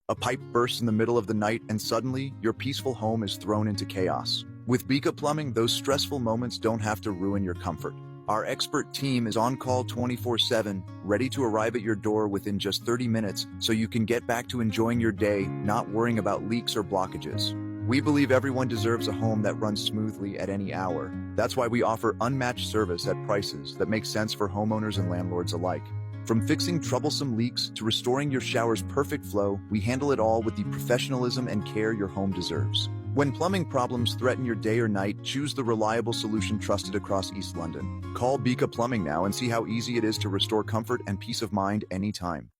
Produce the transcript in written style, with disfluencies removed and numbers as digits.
A pipe bursts in the middle of the night and suddenly, your peaceful home is thrown into chaos. With Bika Plumbing, those stressful moments don't have to ruin your comfort. Our expert team is on call 24/7, ready to arrive at your door within just 30 minutes so you can get back to enjoying your day, not worrying about leaks or blockages. We believe everyone deserves a home that runs smoothly at any hour. That's why we offer unmatched service at prices that make sense for homeowners and landlords alike. From fixing troublesome leaks to restoring your shower's perfect flow, we handle it all with the professionalism and care your home deserves. When plumbing problems threaten your day or night, choose the reliable solution trusted across East London. Call Bika Plumbing now and see how easy it is to restore comfort and peace of mind anytime.